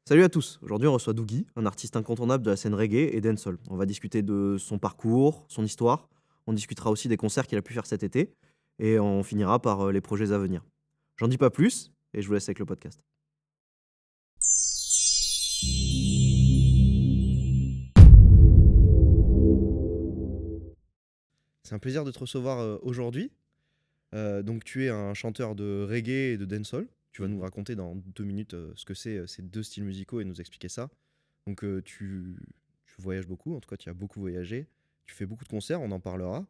Salut à tous, aujourd'hui on reçoit Dougie, un artiste incontournable de la scène reggae et dancehall. On va discuter de son parcours, son histoire, on discutera aussi des concerts qu'il a pu faire cet été, et on finira par les projets à venir. J'en dis pas plus, et je vous laisse avec le podcast. C'est un plaisir de te recevoir aujourd'hui. Donc tu es un chanteur de reggae et de dancehall. Tu vas nous Mhm. raconter dans 2 minutes ce que c'est ces deux styles musicaux et nous expliquer ça. Donc tu voyages beaucoup, en tout cas tu as beaucoup voyagé. Tu fais beaucoup de concerts, on en parlera.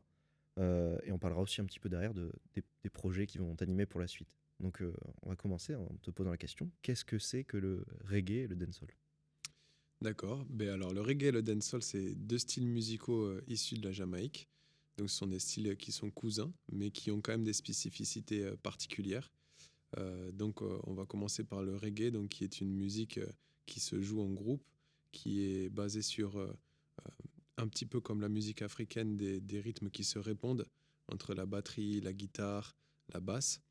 Et on parlera aussi un petit peu derrière des projets qui vont t'animer pour la suite. Donc on va commencer en te posant la question, qu'est-ce que c'est que le reggae et le dancehall? D'accord. Ben alors, le reggae et le dancehall, c'est deux styles musicaux issus de la Jamaïque. Donc, ce sont des styles qui sont cousins, mais qui ont quand même des spécificités particulières. On va commencer par le reggae, donc, qui est une musique qui se joue en groupe, qui est basée sur un petit peu comme la musique africaine, des rythmes qui se répondent entre la batterie, la guitare, la basse.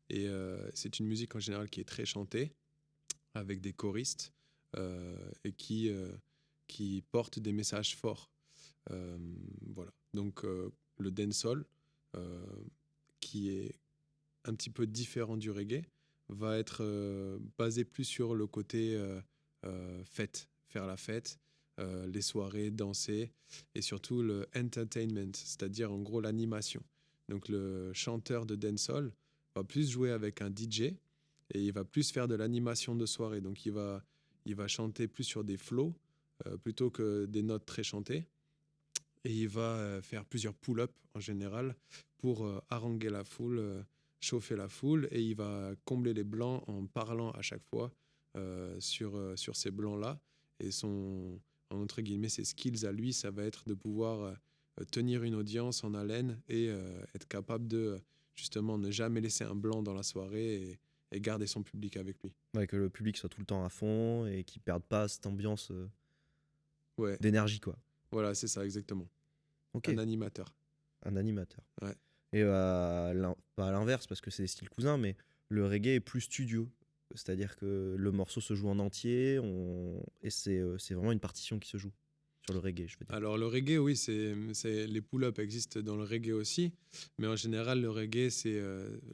Et c'est une musique en général qui est très chantée, avec des choristes et qui portent des messages forts. Euh, voilà. Le dancehall, euh, qui est un petit peu différent du reggae, va être basé plus sur le côté fête, faire la fête, les soirées, danser, et surtout le entertainment, c'est-à-dire en gros l'animation. Donc le chanteur de dancehall va plus jouer avec un DJ et il va plus faire de l'animation de soirée. Donc il va chanter plus sur des flows plutôt que des notes très chantées. Et il va faire plusieurs pull-ups en général pour haranguer la foule, chauffer la foule, et il va combler les blancs en parlant à chaque fois sur ces blancs-là. Et entre guillemets, ses skills à lui, ça va être de pouvoir tenir une audience en haleine et être capable de justement ne jamais laisser un blanc dans la soirée et garder son public avec lui. Ouais, que le public soit tout le temps à fond et qu'il perde pas cette ambiance Ouais, d'énergie, quoi. voilà, c'est ça exactement. Ok, Un animateur. un animateur. Ouais. Et pas à l'inverse, parce que c'est des styles cousins, mais le reggae est plus studio. C'est-à-dire que le morceau se joue en entier, et c'est vraiment une partition qui se joue sur le reggae, je veux dire. Alors le reggae, oui, les pull-ups existent dans le reggae aussi, mais en général le reggae,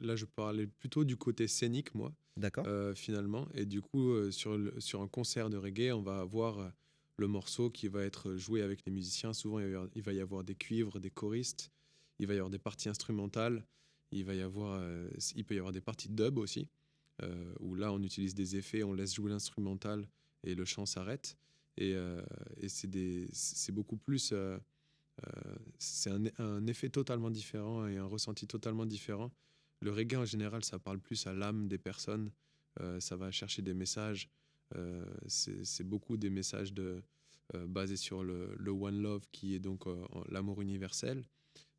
là je parlais plutôt du côté scénique, moi, D'accord? finalement, et du coup sur un concert de reggae, on va avoir le morceau qui va être joué avec les musiciens. Souvent il va y avoir des cuivres, des choristes, il va y avoir des parties instrumentales, il peut y avoir des parties dub aussi, où là on utilise des effets, on laisse jouer l'instrumental et le chant s'arrête. Et c'est beaucoup plus. C'est un effet totalement différent et un ressenti totalement différent. Le reggae en général, ça parle plus à l'âme des personnes. Ça va chercher des messages. C'est beaucoup des messages basés sur le One Love, qui est donc l'amour universel,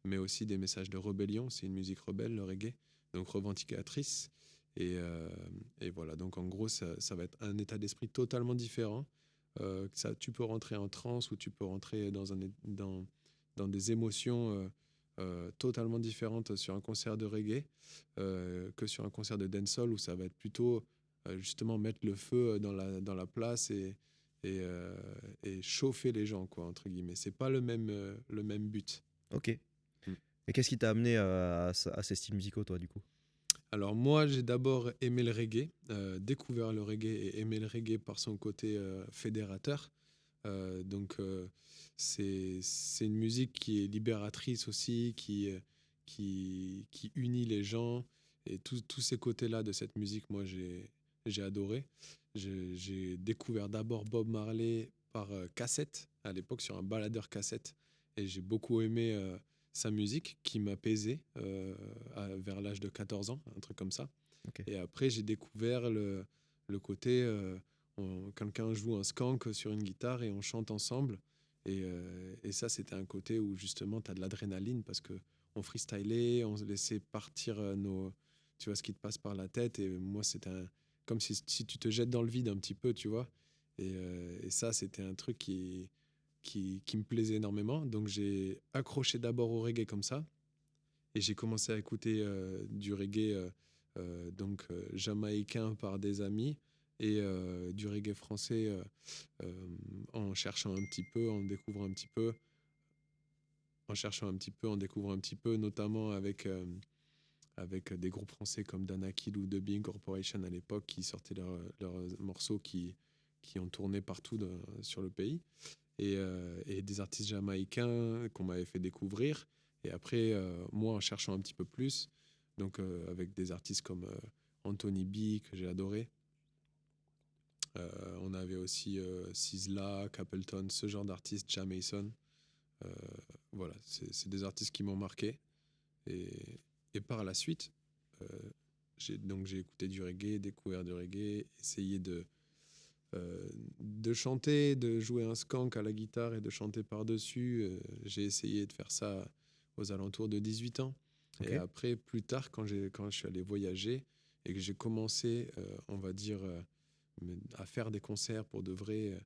mais aussi des messages de rébellion. C'est une musique rebelle, le reggae, donc revendicatrice. Et, euh, et voilà, donc en gros, ça va être un état d'esprit totalement différent. Tu peux rentrer en transe ou tu peux rentrer dans des émotions totalement différentes sur un concert de reggae que sur un concert de dancehall, où ça va être plutôt justement mettre le feu dans la place et, euh, et chauffer les gens, quoi, entre guillemets. C'est pas le même but. Ok. Mm. Et qu'est-ce qui t'a amené à ces styles musicaux, toi, du coup? Alors moi, j'ai d'abord aimé le reggae, découvert le reggae et aimé le reggae par son côté fédérateur. Euh, donc euh, c'est une musique qui est libératrice aussi, qui unit les gens. Et tous ces côtés-là de cette musique, moi, j'ai adoré. J'ai découvert d'abord Bob Marley par cassette, à l'époque sur un baladeur cassette. Et j'ai beaucoup aimé sa musique qui m'apaisait vers l'âge de 14 ans, un truc comme ça. Ok. Et après, j'ai découvert le côté, quelqu'un joue un skank sur une guitare et on chante ensemble. Et ça, c'était un côté où justement, tu as de l'adrénaline parce que on freestylait, on se laissait partir tu vois, ce qui te passe par la tête. Et moi, comme si tu te jettes dans le vide un petit peu, tu vois. Et ça, c'était un truc qui me plaisait énormément. Donc, j'ai accroché d'abord au reggae comme ça. Et j'ai commencé à écouter du reggae jamaïcain par des amis. et du reggae français en cherchant un petit peu, en découvrant un petit peu, en découvrant un petit peu, notamment avec des groupes français comme Danakil ou The Big Corporation à l'époque qui sortaient leurs morceaux qui ont tourné partout sur le pays. Et des artistes jamaïcains qu'on m'avait fait découvrir. Et après, moi, en cherchant un petit peu plus, donc avec des artistes comme Anthony B, que j'ai adoré. On avait aussi Sizzla, Capleton, ce genre d'artistes, Jamason. Euh, voilà, c'est des artistes qui m'ont marqué. Et par la suite, euh, j'ai écouté du reggae, découvert du reggae, essayé de chanter, de jouer un skank à la guitare et de chanter par-dessus. J'ai essayé de faire ça aux alentours de 18 ans. Ok. Et après, plus tard, quand je suis allé voyager et que j'ai commencé, on va dire, à faire des concerts pour de vrai,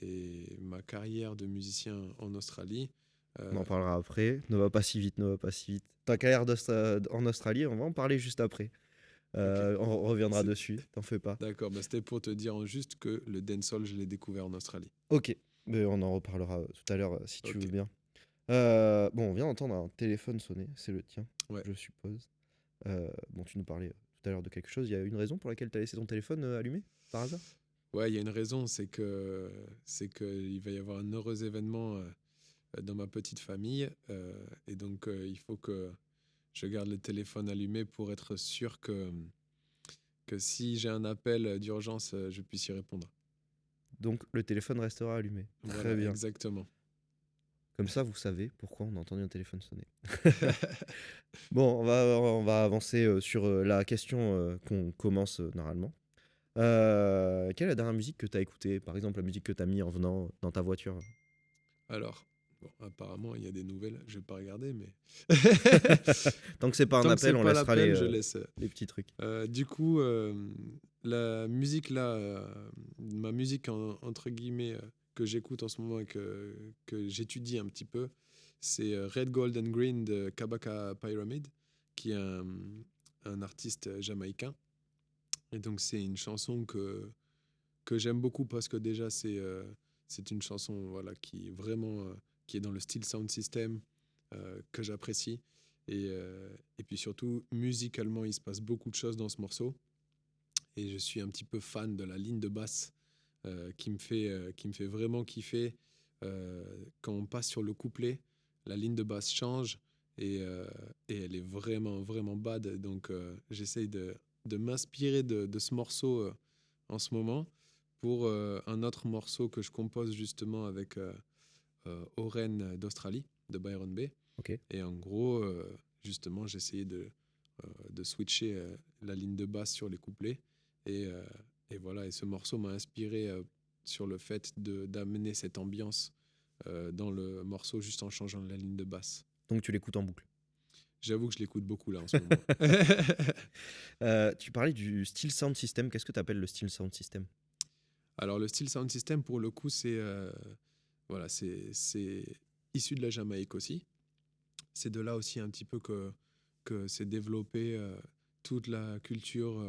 et ma carrière de musicien en Australie, On euh, en parlera après. Ne va pas si vite, ne va pas si vite. Ta carrière en Australie, on va en parler juste après. ok, On reviendra c'est- dessus, t'en fais pas. d'accord, bah, c'était pour te dire juste que le dancehall, je l'ai découvert en Australie. Ok, mais on en reparlera tout à l'heure si tu Ok, veux bien. Bon, on vient d'entendre un téléphone sonner, c'est le tien, ouais. je suppose. Bon, tu nous parlais tout à l'heure de quelque chose. Il y a une raison pour laquelle tu as laissé ton téléphone allumé, par hasard? Ouais, il y a une raison, c'est que il va y avoir un heureux événement dans ma petite famille, et donc il faut que je garde le téléphone allumé pour être sûr que si j'ai un appel d'urgence, je puisse y répondre. Donc le téléphone restera allumé. Très Voilà, bien. exactement. Comme ça, vous savez pourquoi on a entendu un téléphone sonner. Bon, on va avancer sur la question qu'on commence normalement. Quelle est la dernière musique que tu as écoutée? Par exemple, la musique que tu as mis en venant dans ta voiture. Alors, bon, apparemment, il y a des nouvelles, je vais pas regarder, mais Tant que c'est pas un tant que c'est appel, on pas laissera l'appel, je laisse. les petits trucs. Du coup, la musique là, ma musique entre guillemets que j'écoute en ce moment et que j'étudie un petit peu, c'est Red, Gold and Green de Kabaka Pyramid, qui est un artiste jamaïcain. Et donc c'est une chanson que j'aime beaucoup parce que déjà c'est une chanson voilà, qui est vraiment qui est dans le style sound system que j'apprécie. Et puis surtout, musicalement, il se passe beaucoup de choses dans ce morceau. Et je suis un petit peu fan de la ligne de basse qui me fait vraiment kiffer. Quand on passe sur le couplet, la ligne de basse change et elle est vraiment, vraiment bad. Donc j'essaye de m'inspirer de ce morceau en ce moment pour un autre morceau que je compose justement avec Oren d'Australie, de Byron Bay. Ok. Et en gros, justement, j'essayais de switcher la ligne de basse sur les couplets. Et, euh, et voilà, et ce morceau m'a inspiré sur le fait d'amener cette ambiance dans le morceau juste en changeant la ligne de basse. Donc tu l'écoutes en boucle. J'avoue que je l'écoute beaucoup là en ce moment. Tu parlais du style sound system. Qu'est-ce que tu appelles le style sound system? Alors le style sound system, pour le coup, voilà, c'est issu de la Jamaïque aussi. C'est de là aussi un petit peu que s'est développée toute la culture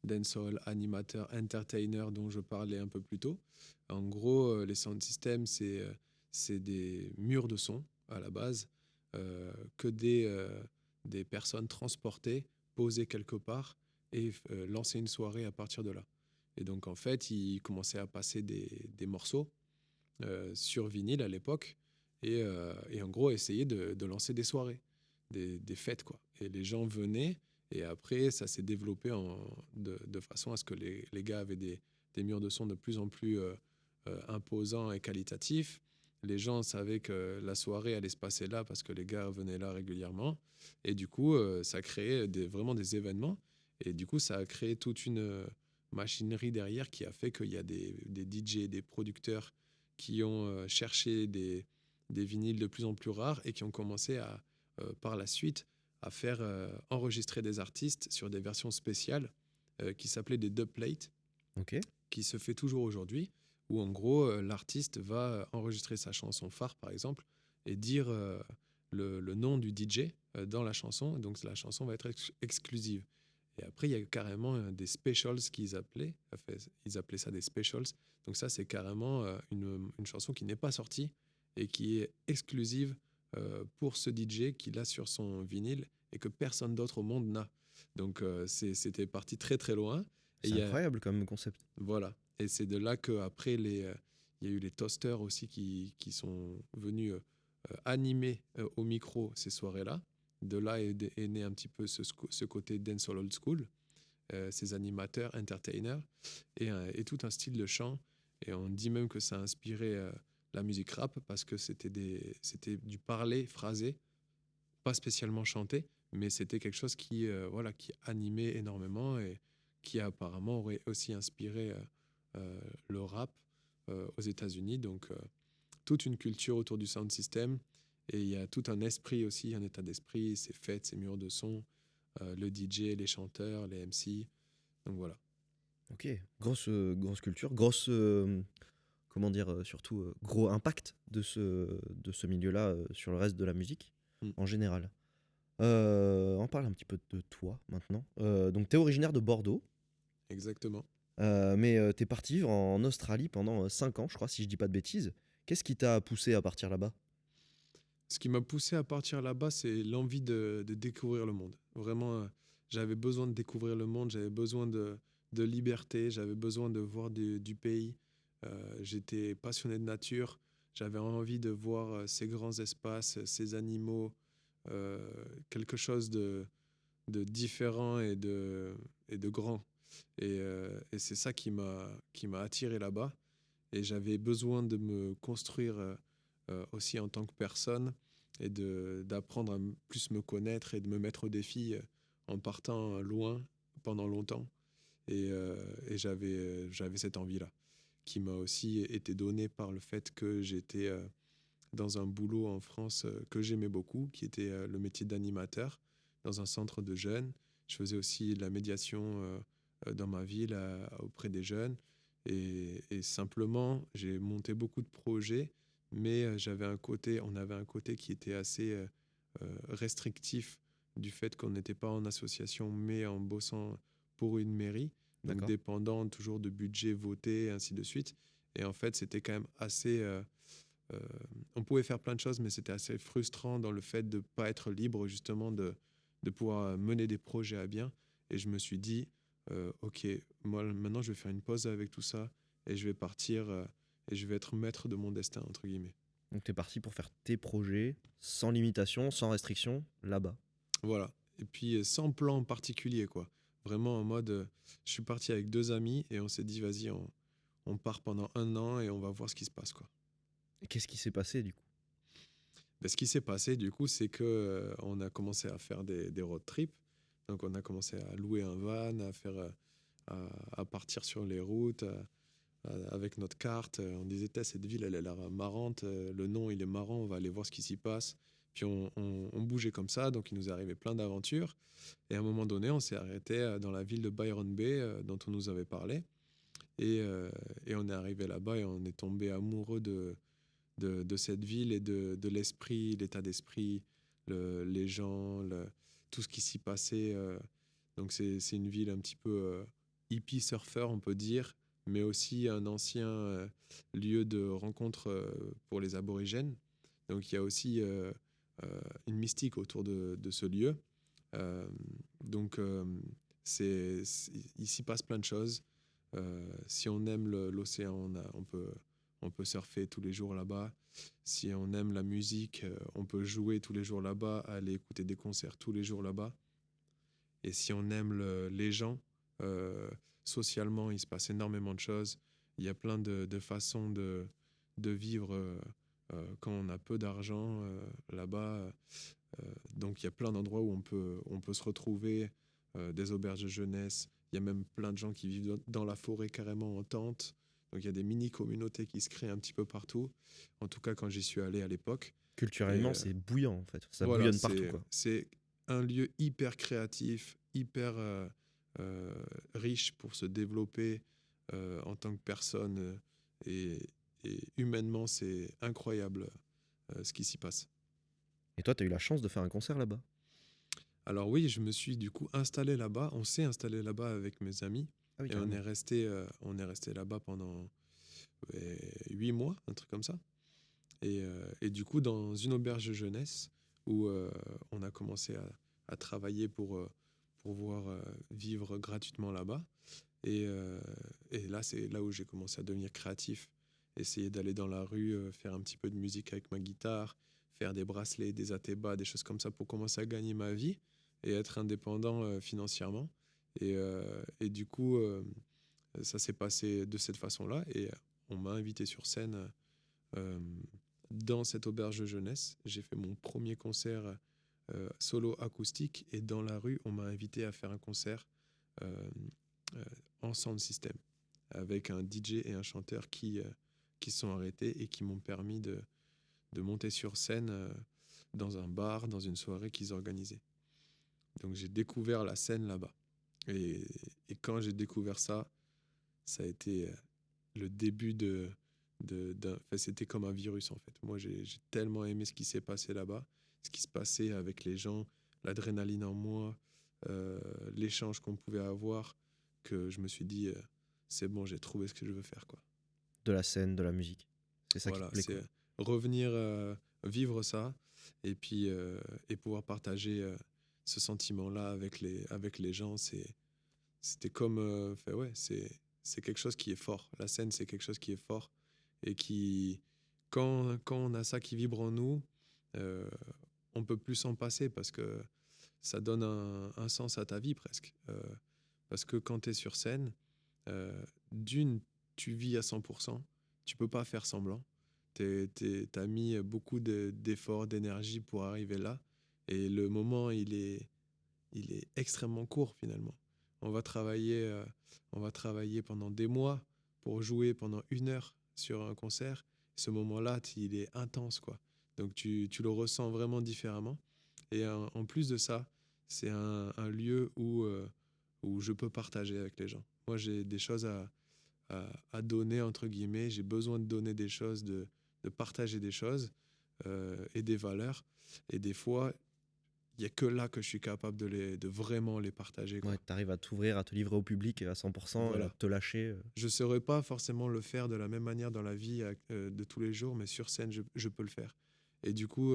dancehall, animateur, entertainer dont je parlais un peu plus tôt. En gros, les sound systems, c'est des murs de son à la base que des personnes transportées, posées quelque part et lancer une soirée à partir de là. Et donc en fait, ils commençaient à passer des morceaux sur vinyle à l'époque et en gros essayer de lancer des soirées, des fêtes quoi. Et les gens venaient et après ça s'est développé de façon à ce que les gars avaient des murs de son de plus en plus imposants et qualitatifs. Les gens savaient que la soirée allait se passer là parce que les gars venaient là régulièrement et du coup ça créait vraiment des événements et du coup ça a créé toute une machinerie derrière qui a fait qu'il y a des DJ, des producteurs qui ont cherché des vinyles de plus en plus rares et qui ont commencé par la suite à faire enregistrer des artistes sur des versions spéciales qui s'appelaient des dubplates, Ok. qui se fait toujours aujourd'hui, où en gros l'artiste va enregistrer sa chanson phare par exemple et dire le nom du DJ dans la chanson, donc la chanson va être exclusive. Et après, il y a carrément des specials qu'ils appelaient. Enfin, ils appelaient ça des specials. Donc ça, c'est carrément une chanson qui n'est pas sortie et qui est exclusive pour ce DJ qui l'a sur son vinyle et que personne d'autre au monde n'a. Donc c'était parti très très loin. Et C'est incroyable comme concept. voilà. Et c'est de là qu'après, il y a eu les toasters aussi qui sont venus animer au micro ces soirées-là. De là est né un petit peu ce côté dancehall old school, ces animateurs, entertainers, et tout un style de chant. Et on dit même que ça a inspiré la musique rap parce que c'était du parler phrasé, pas spécialement chanté, mais c'était quelque chose voilà, qui animait énormément et qui apparemment aurait aussi inspiré le rap aux États-Unis. Donc, toute une culture autour du sound system. Et il y a tout un esprit aussi, un état d'esprit, ces fêtes, ces murs de son, le DJ, les chanteurs, les MC. Donc voilà. Ok, grosse culture, comment dire, surtout gros impact de ce milieu-là sur le reste de la musique Mm. en général. On parle un petit peu de toi maintenant. Donc, tu es originaire de Bordeaux, Exactement. mais tu es parti vivre en Australie pendant 5 ans, je crois, si je dis pas de bêtises. Qu'est-ce qui t'a poussé à partir là-bas? Ce qui m'a poussé à partir là-bas, c'est l'envie de découvrir le monde. Vraiment, j'avais besoin de découvrir le monde, j'avais besoin de liberté, j'avais besoin de voir du pays. J'étais passionné de nature, j'avais envie de voir ces grands espaces, ces animaux, euh, quelque chose de différent et de grand. Et c'est ça qui m'a attiré là-bas. Et j'avais besoin de me construire aussi en tant que personne et d'apprendre à plus me connaître et de me mettre au défi en partant loin pendant longtemps. Et j'avais cette envie-là qui m'a aussi été donnée par le fait que j'étais dans un boulot en France que j'aimais beaucoup, qui était le métier d'animateur dans un centre de jeunes. Je faisais aussi de la médiation dans ma ville auprès des jeunes. Et simplement, j'ai monté beaucoup de projets, mais on avait un côté qui était assez restrictif du fait qu'on n'était pas en association, mais en bossant pour une mairie, donc D'accord. dépendant toujours de budget voté, ainsi de suite. Et en fait, c'était quand même assez euh, on pouvait faire plein de choses, mais c'était assez frustrant dans le fait de ne pas être libre justement de pouvoir mener des projets à bien. Et je me suis dit, ok, moi maintenant je vais faire une pause avec tout ça et je vais partir et je vais être maître de mon destin, entre guillemets. Donc, tu es parti pour faire tes projets sans limitation, sans restriction, là-bas. Voilà. Et puis sans plan particulier, quoi. Vraiment en mode, je suis parti avec deux amis et on s'est dit, vas-y, on part pendant 1 an et on va voir ce qui se passe, quoi. Et qu'est-ce qui s'est passé du coup? Ben, ce qui s'est passé, du coup, c'est que on a commencé à faire des road trips. Donc, on a commencé à louer un van, à partir sur les routes avec notre carte. On disait, cette ville, elle a l'air marrante. Le nom, il est marrant. On va aller voir ce qui s'y passe. Puis, on bougeait comme ça. Donc, il nous est arrivé plein d'aventures. Et à un moment donné, on s'est arrêté dans la ville de Byron Bay, dont on nous avait parlé. Et on est arrivé là-bas et on est tombé amoureux de cette ville et de l'esprit, l'état d'esprit, les gens, tout ce qui s'y passait. Donc c'est une ville un petit peu hippie surfeur, on peut dire, mais aussi un ancien lieu de rencontre pour les aborigènes. Donc il y a aussi une mystique autour de ce lieu. Euh, donc il s'y passe plein de choses. Si on aime l'océan, on peut surfer tous les jours là-bas. Si on aime la musique, on peut jouer tous les jours là-bas, aller écouter des concerts tous les jours là-bas. Et si on aime les gens, euh, socialement, il se passe énormément de choses. Il y a plein de façons de vivre quand on a peu d'argent là-bas. Donc il y a plein d'endroits où on peut se retrouver, des auberges de jeunesse. Il y a même plein de gens qui vivent dans la forêt carrément en tente. Donc il y a des mini-communautés qui se créent un petit peu partout. En tout cas, quand j'y suis allé à l'époque. Et Culturellement, c'est bouillant en fait. Ça voilà, bouillonne partout, quoi. c'est un lieu hyper créatif, hyper riche pour se développer en tant que personne. Et, et humainement, c'est incroyable ce qui s'y passe. Et toi, tu as eu la chance de faire un concert là-bas. Alors oui, je me suis du coup installé là-bas. On s'est installé là-bas avec mes amis Ah oui, et carrément. on est resté là-bas pendant 8 mois, un truc comme ça. Et du coup, dans une auberge de jeunesse où on a commencé à travailler pour pouvoir vivre gratuitement là-bas. Et, euh, et là, c'est là où j'ai commencé à devenir créatif. Essayer d'aller dans la rue, faire un petit peu de musique avec ma guitare, faire des bracelets, des atébas, des choses comme ça pour commencer à gagner ma vie et être indépendant financièrement. Et du coup, ça s'est passé de cette façon-là. Et on m'a invité sur scène euh, dans cette auberge de jeunesse. J'ai fait mon premier concert solo acoustique. Et dans la rue, on m'a invité à faire un concert euh, euh, en sound system avec un DJ et un chanteur qui se sont arrêtés et qui m'ont permis de monter sur scène dans un bar, dans une soirée qu'ils organisaient. Donc j'ai découvert la scène là-bas. Et, et quand j'ai découvert ça, ça a été le début enfin, c'était comme un virus en fait. Moi, j'ai tellement aimé ce qui s'est passé là-bas, ce qui se passait avec les gens, l'adrénaline en moi, euh, l'échange qu'on pouvait avoir, que je me suis dit, c'est bon, j'ai trouvé ce que je veux faire, quoi. De la scène, de la musique. C'est ça qui te Voilà, plaît, c'est quoi. revenir vivre ça et puis et pouvoir partager ce sentiment-là avec les gens. C'était comme, enfin, ouais, c'est quelque chose qui est fort. La scène, c'est quelque chose qui est fort et qui, quand on a ça qui vibre en nous, euh, on peut plus s'en passer parce que ça donne un sens à ta vie presque. Parce que quand tu es sur scène, d'une, tu vis à 100%, tu peux pas faire semblant. Tu as mis beaucoup d'efforts, d'énergie pour arriver là. Et le moment, il est extrêmement court finalement. On va travailler, euh, on va travailler pendant des mois pour jouer pendant 1 heure sur un concert. Ce moment-là, il est intense, quoi. Donc tu le ressens vraiment différemment. Et en plus de ça, c'est un lieu où je peux partager avec les gens. Moi, j'ai des choses à donner, entre guillemets. J'ai besoin de donner des choses, de partager des choses et des valeurs. Et des fois, il n'y a que là que je suis capable de vraiment les partager, Ouais, quoi. t'arrives à t'ouvrir, à te livrer au public à 100% et à Voilà. te lâcher. Je ne saurais pas forcément le faire de la même manière dans la vie de tous les jours, mais sur scène, je peux le faire. Et du coup,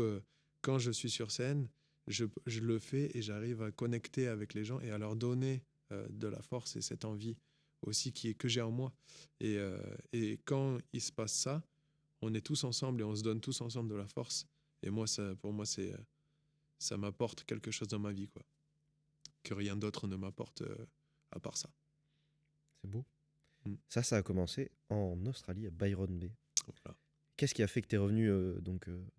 quand je suis sur scène, je le fais et j'arrive à connecter avec les gens et à leur donner de la force et cette envie aussi que j'ai en moi. Et quand il se passe ça, on est tous ensemble et on se donne tous ensemble de la force. Et moi, pour moi, ça m'apporte quelque chose dans ma vie, quoi, que rien d'autre ne m'apporte à part ça. C'est beau. Mm. Ça a commencé en Australie, à Byron Bay. Voilà. Qu'est-ce qui a fait que t'es revenu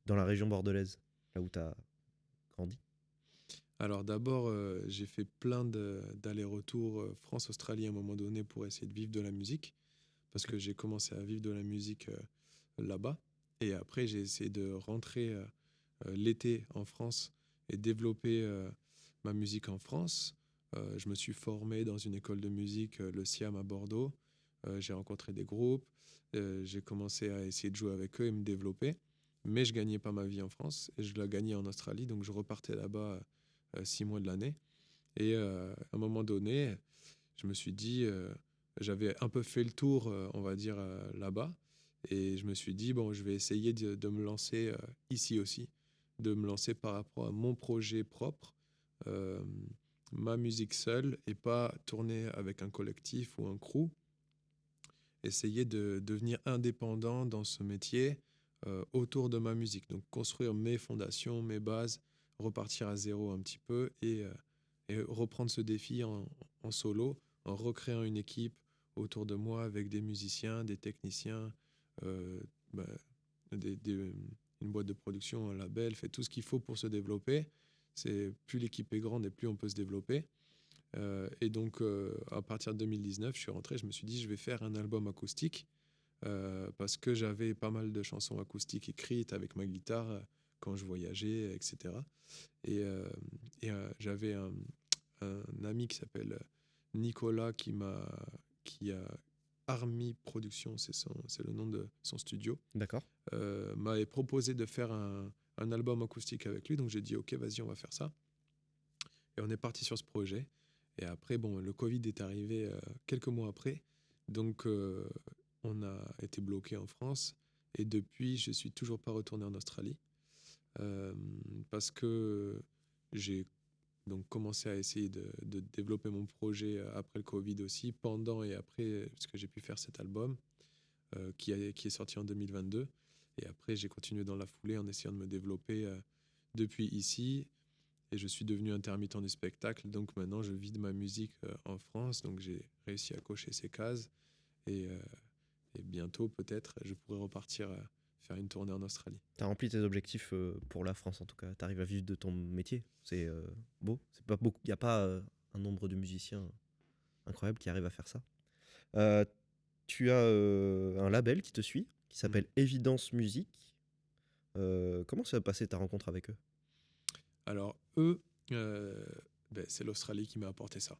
dans la région bordelaise, là où t'as grandi? Alors d'abord, j'ai fait plein d'allers-retours France-Australie à un moment donné pour essayer de vivre de la musique, parce que j'ai commencé à vivre de la musique là-bas. Et après, j'ai essayé de rentrer l'été en France et développer ma musique en France. Je me suis formé dans une école de musique, le SIAM à Bordeaux. J'ai rencontré des groupes. J'ai commencé à essayer de jouer avec eux et me développer. Mais je gagnais pas ma vie en France et je la gagnais en Australie. Donc je repartais là-bas 6 mois de l'année. Et à un moment donné, je me suis dit, j'avais un peu fait le tour, on va dire, là-bas. Et je me suis dit, bon, je vais essayer de me lancer ici aussi, de me lancer par rapport à mon projet propre, euh, ma musique seule, et pas tourner avec un collectif ou un crew. Essayer de devenir indépendant dans ce métier autour de ma musique. Donc construire mes fondations, mes bases, repartir à zéro un petit peu et reprendre ce défi en solo, en recréant une équipe autour de moi avec des musiciens, des techniciens, euh, bah, une boîte de production, un label, fait tout ce qu'il faut pour se développer. C'est plus l'équipe est grande et plus on peut se développer. Et donc, à partir de 2019, je suis rentré, je me suis dit, je vais faire un album acoustique parce que j'avais pas mal de chansons acoustiques écrites avec ma guitare quand je voyageais, etc. Et j'avais un ami qui s'appelle Nicolas qui a Army Productions, c'est le nom de son studio, D'accord. m'avait proposé de faire un album acoustique avec lui. Donc j'ai dit, ok, vas-y, on va faire ça. Et on est parti sur ce projet. Et après, bon, le Covid est arrivé quelques mois après. Donc, on a été bloqué en France. Et depuis, je suis toujours pas retourné en Australie. euh, parce que j'ai donc commencé à essayer de développer mon projet après le Covid aussi, pendant et après, parce que j'ai pu faire cet album qui est sorti en 2022. Et après, j'ai continué dans la foulée en essayant de me développer depuis ici. Et je suis devenu intermittent du spectacle. Donc maintenant, je vis de ma musique en France. Donc j'ai réussi à cocher ces cases. Et, euh, et bientôt, peut-être, je pourrai repartir faire une tournée en Australie. T'as rempli tes objectifs pour la France en tout cas. T'arrives à vivre de ton métier. C'est beau. C'est pas beaucoup. Il y a pas un nombre de musiciens incroyable qui arrivent à faire ça. Euh, Tu as un label qui te suit, qui Mm. s'appelle Évidence Musique. Comment ça va passer ta rencontre avec eux? Alors, eux, euh, c'est l'Australie qui m'a apporté ça.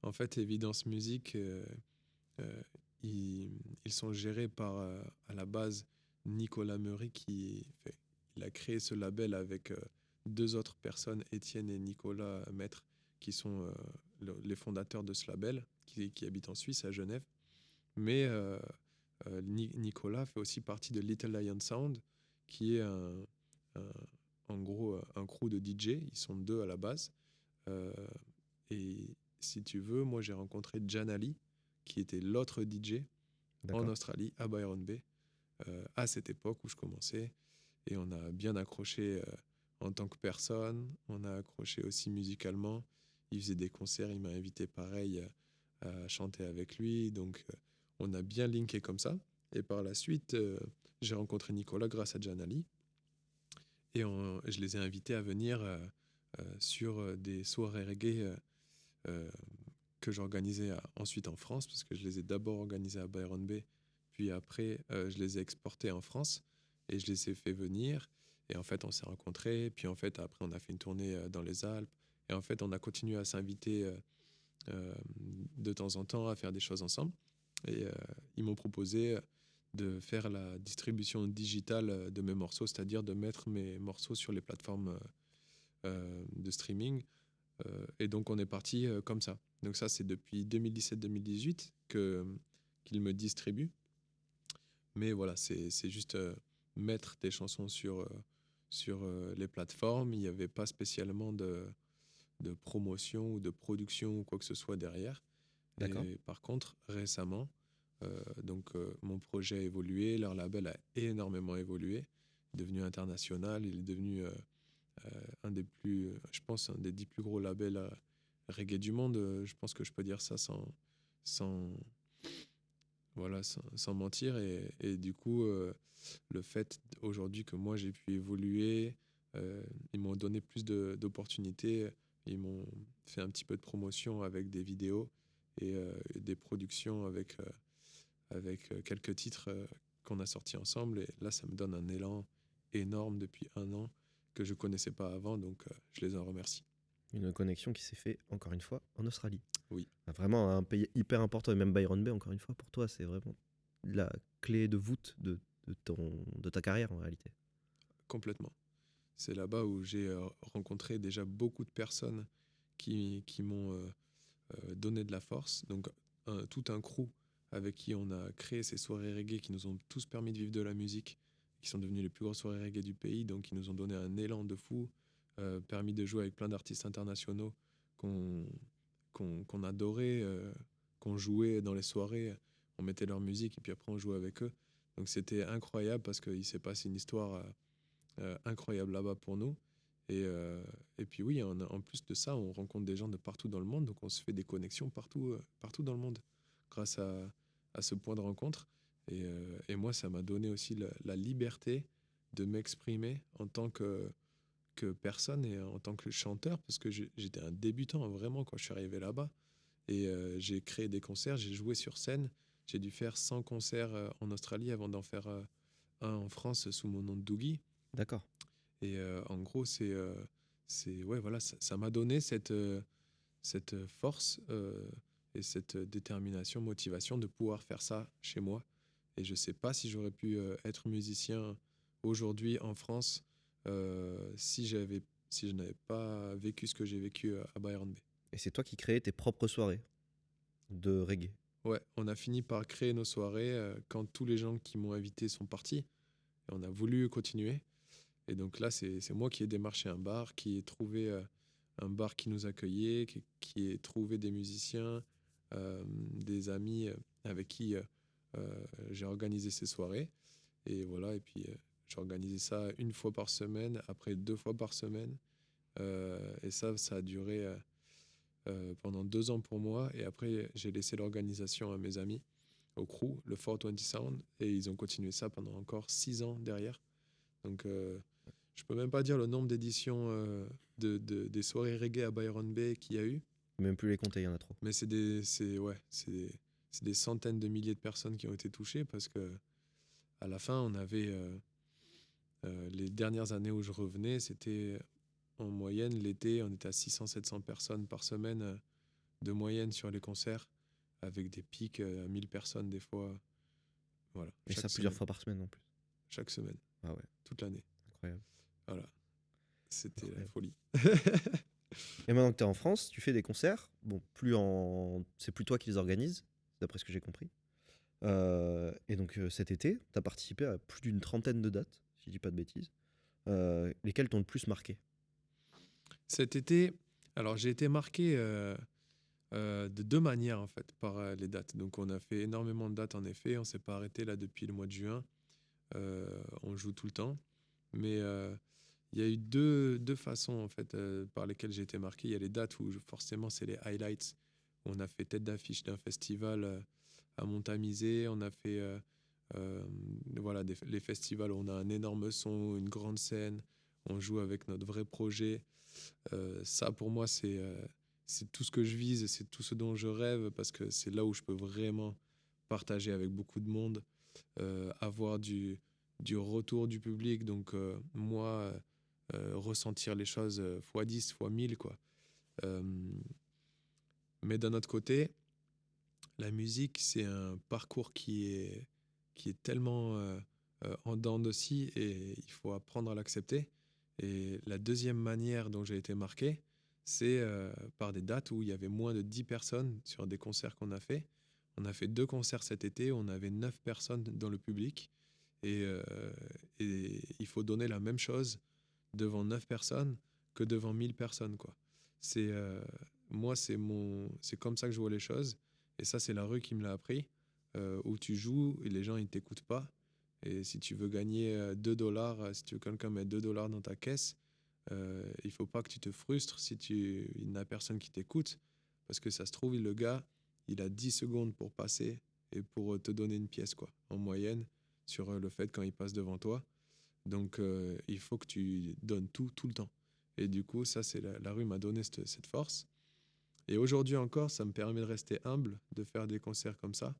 En fait, Evidence Music, euh, ils, ils sont gérés par, à la base, Nicolas Meury, il a créé ce label avec deux autres personnes, Étienne et Nicolas Maître, qui sont les fondateurs de ce label, qui habitent en Suisse, à Genève. Mais Nicolas fait aussi partie de Little Lion Sound, qui est un- en gros un crew de DJ. Ils sont deux à la base. Euh, et si tu veux, moi j'ai rencontré Jan Ali, qui était l'autre DJ en D'accord. Australie, à Byron Bay, à cette époque où je commençais. Et on a bien accroché en tant que personne. On a accroché aussi musicalement. Il faisait des concerts, il m'a invité pareil à chanter avec lui. Donc on a bien linké comme ça. Et par la suite, j'ai rencontré Nicolas grâce à Jan Ali. Et je les ai invités à venir sur des soirées reggae euh, que j'organisais ensuite en France, parce que je les ai d'abord organisés à Byron Bay, puis après, je les ai exportés en France et je les ai fait venir. Et en fait, on s'est rencontrés, puis en fait, après, on a fait une tournée dans les Alpes. Et en fait, on a continué à s'inviter de temps en temps à faire des choses ensemble. Et ils m'ont proposé de faire la distribution digitale de mes morceaux, c'est-à-dire de mettre mes morceaux sur les plateformes de streaming. Et donc, on est parti comme ça. Donc, ça, c'est depuis 2017-2018 qu'ils me distribuent. Mais voilà, c'est juste mettre des chansons sur les plateformes. Il n'y avait pas spécialement de promotion ou de production ou quoi que ce soit derrière. D'accord. Et par contre, récemment, mon projet a évolué, leur label a énormément évolué, devenu international, il est devenu un des plus, je pense, un des 10 plus gros labels reggae du monde. Je pense que je peux dire ça sans, voilà, sans mentir. Et du coup, le fait aujourd'hui que moi j'ai pu évoluer, ils m'ont donné plus d'opportunités. Ils m'ont fait un petit peu de promotion avec des vidéos et des productions avec quelques titres qu'on a sortis ensemble. Et là, ça me donne un élan énorme depuis un an que je connaissais pas avant. Donc, je les en remercie. Une connexion qui s'est fait encore une fois en Australie. Oui, Vraiment un pays hyper important, et même Byron Bay, encore une fois, pour toi, c'est vraiment la clé de voûte de ta carrière en réalité. complètement. C'est là-bas où j'ai rencontré déjà beaucoup de personnes qui m'ont donné de la force. Donc, tout un crew avec qui on a créé ces soirées reggae qui nous ont tous permis de vivre de la musique, qui sont devenues les plus grosses soirées reggae du pays, donc qui nous ont donné un élan de fou, permis de jouer avec plein d'artistes internationaux qu'on qu'on adorait, qu'on jouait dans les soirées. On mettait leur musique et puis après on jouait avec eux. Donc c'était incroyable parce qu'il s'est passé une histoire incroyable là-bas pour nous. Et puis oui, en plus de ça, on rencontre des gens de partout dans le monde, donc on se fait des connexions partout dans le monde grâce à ce point de rencontre. Et moi, ça m'a donné aussi la liberté de m'exprimer en tant que personne et en tant que chanteur, parce que j'étais un débutant vraiment quand je suis arrivé là-bas. Et j'ai créé des concerts, j'ai joué sur scène. J'ai dû faire 100 concerts en Australie avant d'en faire un en France sous mon nom de Doogie. D'accord. Et en gros, ouais, voilà, ça m'a donné cette force et cette détermination, motivation de pouvoir faire ça chez moi. Et je ne sais pas si j'aurais pu être musicien aujourd'hui en France si j'avais si je n'avais pas vécu ce que j'ai vécu à Byron Bay. Et c'est toi qui créais tes propres soirées de reggae. Ouais, on a fini par créer nos soirées quand tous les gens qui m'ont invité sont partis. Et on a voulu continuer. Et donc là, c'est moi qui ai démarché un bar, qui ai trouvé un bar qui nous accueillait, qui ai trouvé des musiciens, des amis avec qui j'ai organisé ces soirées. Et voilà, et puis j'ai organisé ça une fois par semaine, après 2 fois par semaine. Et ça a duré pendant 2 ans pour moi. Et après, j'ai laissé l'organisation à mes amis, au crew, le 420 Sound. Et ils ont continué ça pendant encore 6 ans derrière. Donc, je peux même pas dire le nombre d'éditions des soirées reggae à Byron Bay qu'il y a eu. Même plus les compter, il y en a trop. Mais c'est des centaines de milliers de personnes qui ont été touchées parce que à la fin, on avait les dernières années où je revenais, c'était en moyenne l'été, on était à 600-700 personnes par semaine de moyenne sur les concerts, avec des pics à 1000 personnes des fois. Voilà, Et ça plusieurs fois par semaine en plus. chaque semaine, Ah ouais, toute l'année. incroyable. Voilà, c'était la Incroyable. folie. Et maintenant que tu es en France, tu fais des concerts. Bon, c'est plus toi qui les organises, d'après ce que j'ai compris. Et donc cet été, tu as participé à plus d'une trentaine de dates, si je dis pas de bêtises. Lesquelles t'ont le plus marqué? Cet été, alors j'ai été marqué de 2 manières en fait par les dates. Donc on a fait énormément de dates en effet, on s'est pas arrêté là depuis le mois de juin. On joue tout le temps, mais il y a eu deux façons en fait par lesquelles j'ai été marqué. Il y a les dates où forcément c'est les highlights. On a fait tête d'affiche d'un festival à Montamisé, on a fait voilà les festivals où on a un énorme son, une grande scène, on joue avec notre vrai projet. Ça pour moi c'est tout ce que je vise, c'est tout ce dont je rêve parce que c'est là où je peux vraiment partager avec beaucoup de monde, avoir du retour du public. Donc, moi, ressentir les choses fois 10, fois 1000, quoi. Euh, mais d'un autre côté, la musique, c'est un parcours qui est tellement en dents de scie et il faut apprendre à l'accepter. Et la deuxième manière dont j'ai été marqué, c'est par des dates où il y avait moins de 10 personnes sur des concerts qu'on a fait. On a fait 2 concerts cet été, on avait 9 personnes dans le public. Et, euh, et il faut donner la même chose devant 9 personnes que devant 1000 personnes, quoi. C'est, moi, c'est comme ça que je vois les choses. Et ça, c'est la rue qui me l'a appris, où tu joues et les gens, ils t'écoutent pas. Et si tu veux gagner 2 dollars, si tu veux que quelqu'un mette 2 dollars dans ta caisse, il faut pas que tu te frustres si il n'y a personne qui t'écoute. Parce que ça se trouve, le gars, il a 10 secondes pour passer et pour te donner une pièce, quoi, en moyenne, sur le fait quand il passe devant toi. Donc, il faut que tu donnes tout, tout le temps. Et du coup, ça, c'est la rue m'a donné cette force. Et aujourd'hui encore, ça me permet de rester humble, de faire des concerts comme ça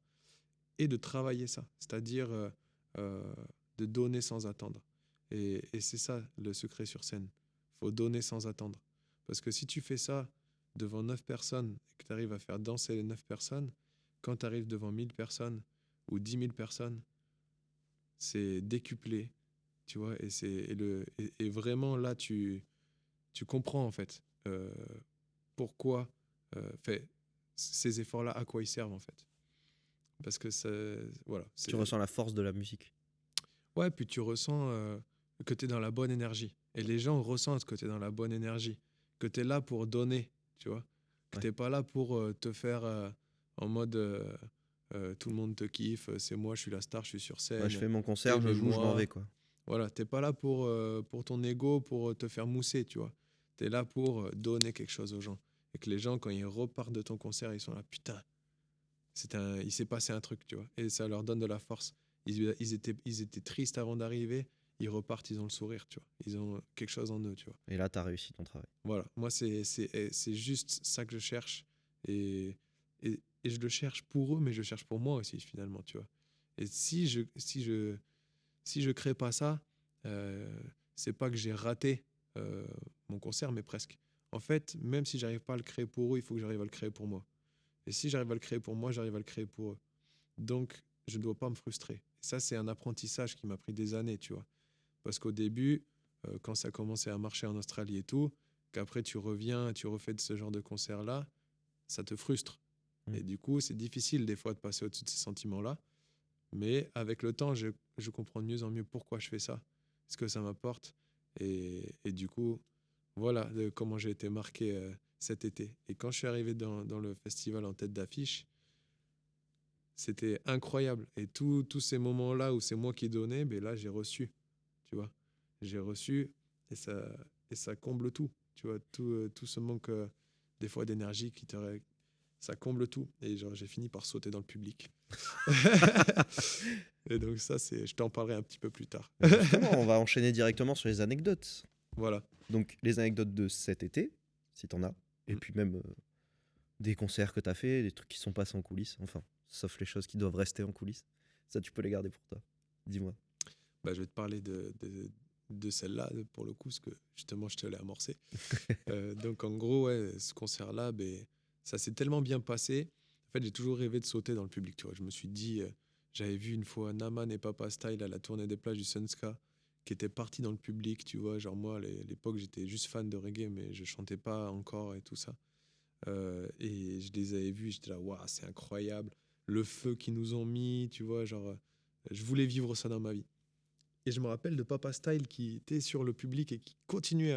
et de travailler ça. C'est-à-dire euh, de donner sans attendre. Et c'est ça le secret sur scène. Il faut donner sans attendre. Parce que si tu fais ça devant 9 personnes et que tu arrives à faire danser les 9 personnes, quand tu arrives devant 1000 personnes ou 10 000 personnes, c'est décuplé, tu vois, et vraiment là, tu comprends en fait pourquoi fait ces efforts-là, à quoi ils servent en fait. Parce que voilà. Tu ressens la force de la musique. Ouais, puis tu ressens que tu es dans la bonne énergie. Et les gens ressentent que tu es dans la bonne énergie, que tu es là pour donner, tu vois, que Ouais. tu n'es pas là pour te faire en mode tout le monde te kiffe, c'est moi, je suis la star, je suis sur Ouais, je scène, fais mon concert, je joue, je m'en aimez-moi. vais, quoi. Voilà, t'es pas là pour ton ego, pour te faire mousser, tu vois. Tu es là pour donner quelque chose aux gens. Et que les gens, quand ils repartent de ton concert, ils sont là, putain, il s'est passé un truc, tu vois. Et ça leur donne de la force. Ils étaient tristes avant d'arriver, ils repartent, ils ont le sourire, tu vois. Ils ont quelque chose en eux, tu vois. Et là, t'as réussi ton travail. Voilà, moi, c'est juste ça que je cherche. Et je le cherche pour eux, mais je le cherche pour moi aussi, finalement, tu vois. Et si je crée pas ça, c'est pas que j'ai raté mon concert, mais presque. En fait, même si j'arrive pas à le créer pour eux, il faut que j'arrive à le créer pour moi. Et si j'arrive à le créer pour moi, j'arrive à le créer pour eux. Donc, je ne dois pas me frustrer. Ça, c'est un apprentissage qui m'a pris des années, tu vois. Parce qu'au début, quand ça commençait à marcher en Australie et tout, qu'après tu reviens, tu refais de ce genre de concert-là, ça te frustre. Mm. Et du coup, c'est difficile des fois de passer au-dessus de ces sentiments-là. Mais avec le temps, je comprends de mieux en mieux pourquoi je fais ça, ce que ça m'apporte. Et du coup, voilà comment j'ai été marqué cet été. Et quand je suis arrivé dans le festival en tête d'affiche, c'était incroyable. Et tous ces moments-là où c'est moi qui donnais, ben là, j'ai reçu, tu vois. J'ai reçu et ça comble tout, tu vois. Tout ce manque, des fois, d'énergie ça comble tout. Et genre, j'ai fini par sauter dans le public. Et donc ça, je t'en parlerai un petit peu plus tard. Justement, on va enchaîner directement sur les anecdotes. Voilà. Donc, les anecdotes de cet été, si t'en as, et Mm. puis même des concerts que t'as fait, des trucs qui sont passés en coulisses, enfin, sauf les choses qui doivent rester en coulisses. Ça, tu peux les garder pour toi. Dis-moi. Bah, je vais te parler de celle-là, pour le coup, parce que justement, je te l'ai amorcé. Donc, en gros, ouais, ce concert-là, ben, ça s'est tellement bien passé. En fait, j'ai toujours rêvé de sauter dans le public. Tu vois. Je me suis dit, j'avais vu une fois Naman et Papa Style à la tournée des plages du Sunska, qui étaient partis dans le public. Tu vois, genre moi, à l'époque, j'étais juste fan de reggae, mais je chantais pas encore et tout ça. Et je les avais vus, j'étais là, waouh, c'est incroyable. Le feu qu'ils nous ont mis, tu vois, genre, je voulais vivre ça dans ma vie. Et je me rappelle de Papa Style qui était sur le public et qui continuait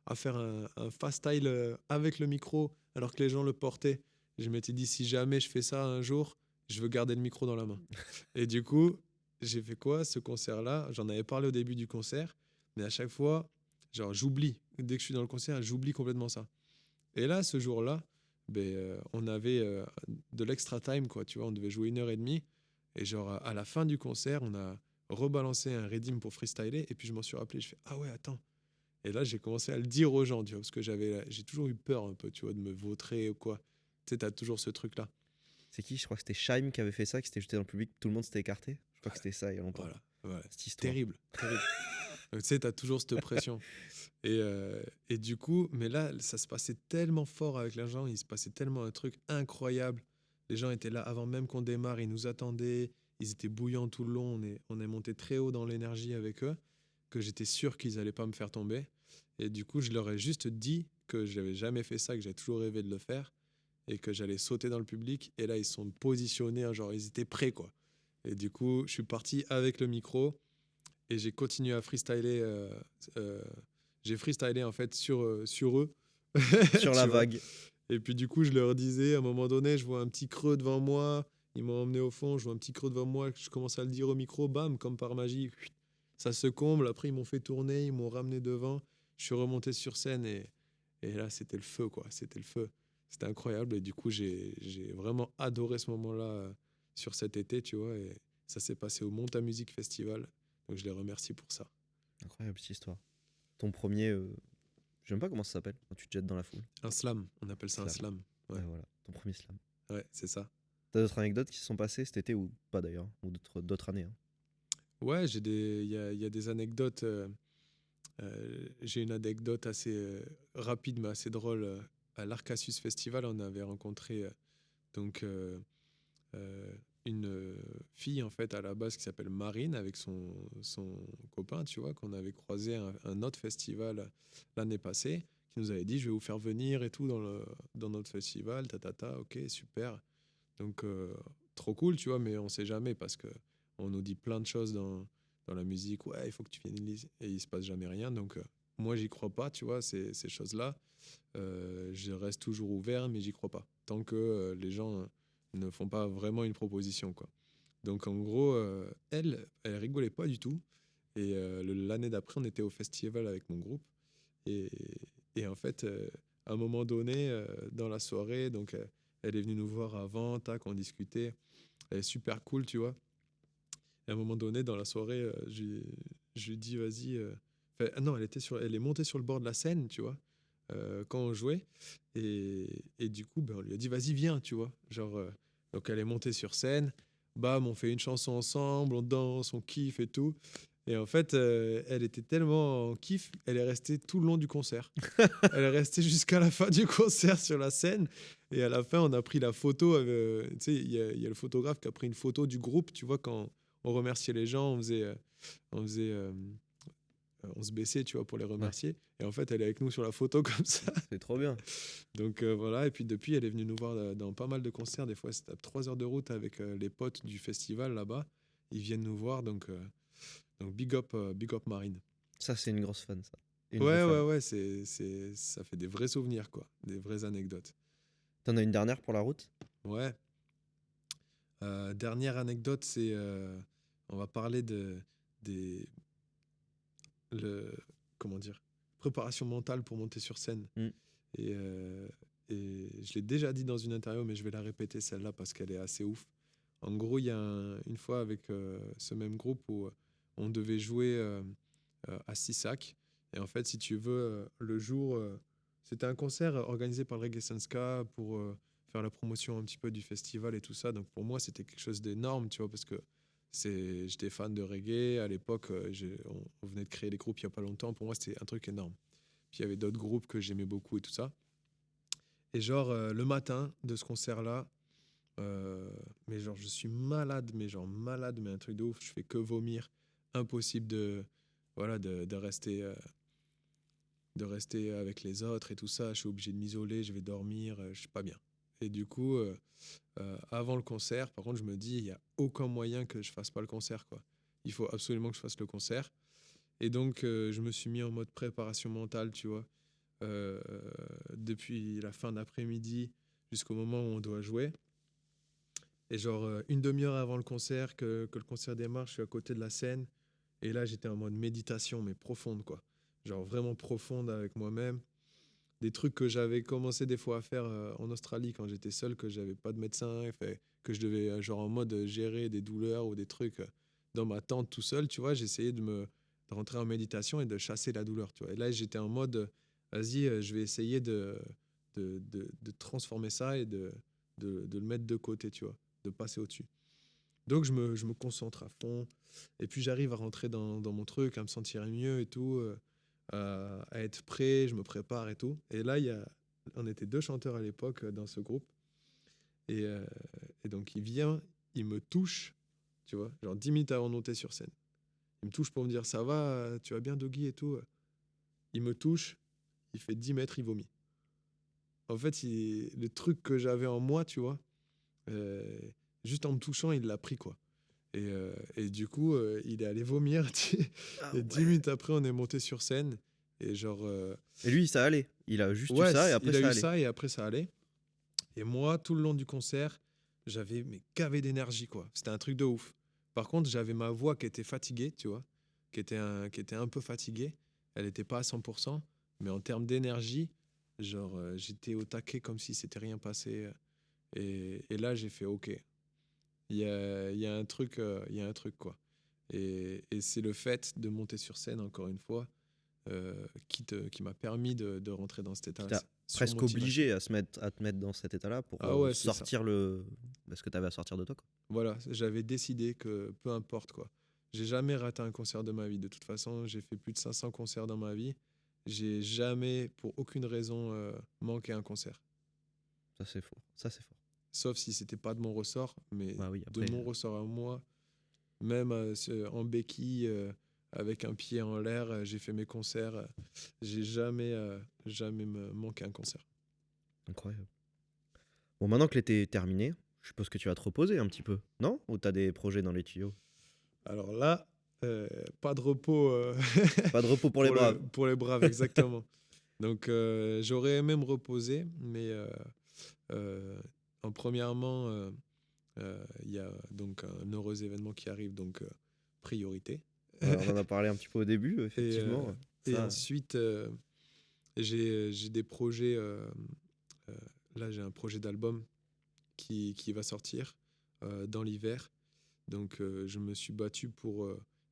à faire un fast style avec le micro alors que les gens le portaient. Je m'étais dit, si jamais je fais ça un jour, je veux garder le micro dans la main. Et du coup, j'ai fait quoi ce concert-là? J'en avais parlé au début du concert, mais à chaque fois, genre, j'oublie. Dès que je suis dans le concert, j'oublie complètement ça. Et là, ce jour-là, ben, on avait de l'extra time, quoi. Tu vois, on devait jouer 1h30. Et genre, à la fin du concert, on a rebalancé un redeem pour freestyler. Et puis, je m'en suis rappelé. Je fais, ah ouais, attends. Et là, j'ai commencé à le dire aux gens, tu vois, parce que j'ai toujours eu peur un peu, tu vois, de me vautrer ou quoi. Tu sais, t'as toujours ce truc-là. C'est qui? Je crois que c'était Shaim qui avait fait ça, qui s'était jeté dans le public, tout le monde s'était écarté. Je crois que c'était ça il y a longtemps. Voilà. Cette histoire. Terrible, terrible. Donc, tu sais, t'as toujours cette pression. Et du coup, mais là, ça se passait tellement fort avec les gens, il se passait tellement un truc incroyable. Les gens étaient là avant même qu'on démarre, ils nous attendaient, ils étaient bouillants tout le long, on est monté très haut dans l'énergie avec eux, que j'étais sûr qu'ils allaient pas me faire tomber. Et du coup, je leur ai juste dit que j'avais jamais fait ça, que j'avais toujours rêvé de le faire, et que j'allais sauter dans le public. Et là, ils se sont positionnés, hein, genre ils étaient prêts, quoi. Et du coup, je suis parti avec le micro et j'ai continué à freestyler. Euh, j'ai freestylé en fait sur eux. Sur la Tu vois. vague. Et puis du coup, je leur disais, à un moment donné, je vois un petit creux devant moi. Ils m'ont emmené au fond, je vois un petit creux devant moi. Je commence à le dire au micro, bam, comme par magie. Ça se comble. Après, ils m'ont fait tourner, ils m'ont ramené devant. Je suis remonté sur scène et là, c'était le feu, quoi. C'était le feu. C'était incroyable. Et du coup, j'ai vraiment adoré ce moment-là sur cet été, tu vois. Et ça s'est passé au Monta Music Festival. Donc, je les remercie pour ça. Incroyable cette histoire. Ton premier. Je sais même pas comment ça s'appelle quand tu te jettes dans la foule. Un slam, on appelle ça un slam. Ouais, Ouais, voilà, ton premier slam. ouais, c'est ça. T'as d'autres anecdotes qui se sont passées cet été ou pas d'ailleurs? Ou d'autres années hein. Ouais, il y a des anecdotes. J'ai une anecdote assez rapide mais assez drôle. À l'Arcasius Festival, on avait rencontré donc euh, une fille en fait à la base qui s'appelle Marine avec son copain, tu vois, qu'on avait croisé à un autre festival l'année passée, qui nous avait dit je vais vous faire venir et tout dans notre festival, ok, super. Donc trop cool, tu vois, mais on sait jamais parce que on nous dit plein de choses dans la musique, ouais, il faut que tu viennes et il se passe jamais rien. Donc moi j'y crois pas, tu vois, ces choses-là. Je reste toujours ouvert, mais j'y crois pas. Tant que les gens ne font pas vraiment une proposition, quoi. Donc en gros, elle rigolait pas du tout. Et l'année d'après, on était au festival avec mon groupe. Et, et en fait, à un moment donné, dans la soirée, donc elle est venue nous voir avant, tac, on discutait. Elle est super cool, tu vois. Et à un moment donné, dans la soirée, je lui dis, vas-y. Non, elle est montée sur le bord de la scène, tu vois, quand on jouait. Et du coup, ben, on lui a dit, vas-y, viens, tu vois. Genre, donc elle est montée sur scène. Bam, on fait une chanson ensemble, on danse, on kiffe et tout. Et en fait, elle était tellement en kiff, elle est restée tout le long du concert. Elle est restée jusqu'à la fin du concert sur la scène. Et à la fin, on a pris la photo. Tu sais, il y a le photographe qui a pris une photo du groupe. Tu vois, quand on remerciait les gens, on faisait on se baissait, tu vois, pour les Ouais, remercier. Et en fait, elle est avec nous sur la photo comme ça. c'est trop bien. Donc voilà, et puis depuis, elle est venue nous voir dans pas mal de concerts. Des fois, c'est à 3 heures de route avec les potes du festival là-bas. Ils viennent nous voir, donc big up Marine. Ça, c'est une grosse fan, ça. Une vraie Ouais, fan. ouais, ouais, ça fait des vrais souvenirs, quoi, des vraies anecdotes. T'en as une dernière pour la route? Ouais, dernière anecdote, on va parler des, le, comment dire, préparation mentale pour monter sur scène. Mm. Et, euh, et je l'ai déjà dit dans une interview, mais je vais la répéter celle-là parce qu'elle est assez ouf. En gros, il y a une fois avec ce même groupe où on devait jouer à Sissac. Et en fait, si tu veux, le jour, c'était un concert organisé par le Reggae Senska pour faire la promotion un petit peu du festival et tout ça. Donc pour moi, c'était quelque chose d'énorme, tu vois, parce que j'étais fan de reggae. À l'époque, on venait de créer les groupes il n'y a pas longtemps. Pour moi, c'était un truc énorme. Puis il y avait d'autres groupes que j'aimais beaucoup et tout ça. Et genre, le matin de ce concert-là, mais genre, je suis malade, mais genre malade, mais un truc de ouf. Je fais que vomir. Impossible voilà, de rester avec les autres et tout ça. Je suis obligé de m'isoler, je vais dormir, je suis pas bien. Et du coup, avant le concert, par contre, je me dis, il n'y a aucun moyen que je fasse pas le concert, quoi. Il faut absolument que je fasse le concert. Et donc, je me suis mis en mode préparation mentale, tu vois, euh, depuis la fin d'après-midi jusqu'au moment où on doit jouer. Et genre, une demi-heure avant le concert, que le concert démarre, je suis à côté de la scène. Et là, j'étais en mode méditation, mais profonde, quoi. Genre vraiment profonde avec moi-même. Des trucs que j'avais commencé des fois à faire en Australie quand j'étais seul, que j'avais pas de médecin, que je devais, genre en mode gérer des douleurs ou des trucs dans ma tente tout seul, tu vois. J'essayais de rentrer en méditation et de chasser la douleur, tu vois. Et là, j'étais en mode, vas-y, je vais essayer de transformer ça et de le mettre de côté, tu vois, de passer au-dessus. Donc je me concentre à fond. Et puis j'arrive à rentrer dans mon truc, à me sentir mieux et tout, à être prêt, je me prépare et tout. Et là, on était deux chanteurs à l'époque dans ce groupe. Et, euh, et donc il vient, il me touche, tu vois, genre 10 minutes avant de monter sur scène. Il me touche pour me dire ça va, tu vas bien Doggy et tout. Il me touche, il fait 10 mètres, il vomit. En fait, le truc que j'avais en moi, tu vois, euh, juste en me touchant, il l'a pris, quoi. Et du coup, il est allé vomir. Ah Et 10 ouais. minutes après, on est monté sur scène. Et genre, Et lui, ça allait. Il a juste eu ouais, ça et après il a ça eu allait. ça et après, ça allait. Et moi, tout le long du concert, j'avais mais gavé d'énergie, quoi. C'était un truc de ouf. Par contre, j'avais ma voix qui était fatiguée, tu vois, qui était un peu fatiguée. Elle n'était pas à 100%, mais en termes d'énergie, genre, j'étais au taquet comme si c'était rien passé. Et là, j'ai fait OK. Il y a un truc, il y a un truc, quoi. Et c'est le fait de monter sur scène, encore une fois, qui m'a permis de rentrer dans cet Qui état t'a sur presque motivation. obligé à te mettre dans cet état-là pour Ah ouais, c'est ça. sortir ce que t'avais à sortir de toi, quoi. Voilà, j'avais décidé que peu importe quoi. J'ai jamais raté un concert de ma vie. De toute façon, j'ai fait plus de 500 concerts dans ma vie. J'ai jamais, pour aucune raison, manqué un concert. Ça, c'est fort. Ça, c'est fort. Sauf si c'était pas de mon ressort, mais Bah oui, de après. mon ressort à moi, même en béquille, avec un pied en l'air, j'ai fait mes concerts. J'ai jamais me manqué un concert. Incroyable. Bon, maintenant que l'été est terminé, je suppose que tu vas te reposer un petit peu, non? Ou t'as des projets dans les tuyaux? Alors là, pas de repos Pas de repos pour les braves. pour les braves, exactement. Donc j'aurais aimé me reposer, mais euh, en premièrement, il y a donc un heureux événement qui arrive, donc priorité. Ouais, on en a parlé un petit peu au début, Et, effectivement. et Ça, ensuite, j'ai des projets. Euh, Là, j'ai un projet d'album qui va sortir dans l'hiver. Donc, je me suis battu pour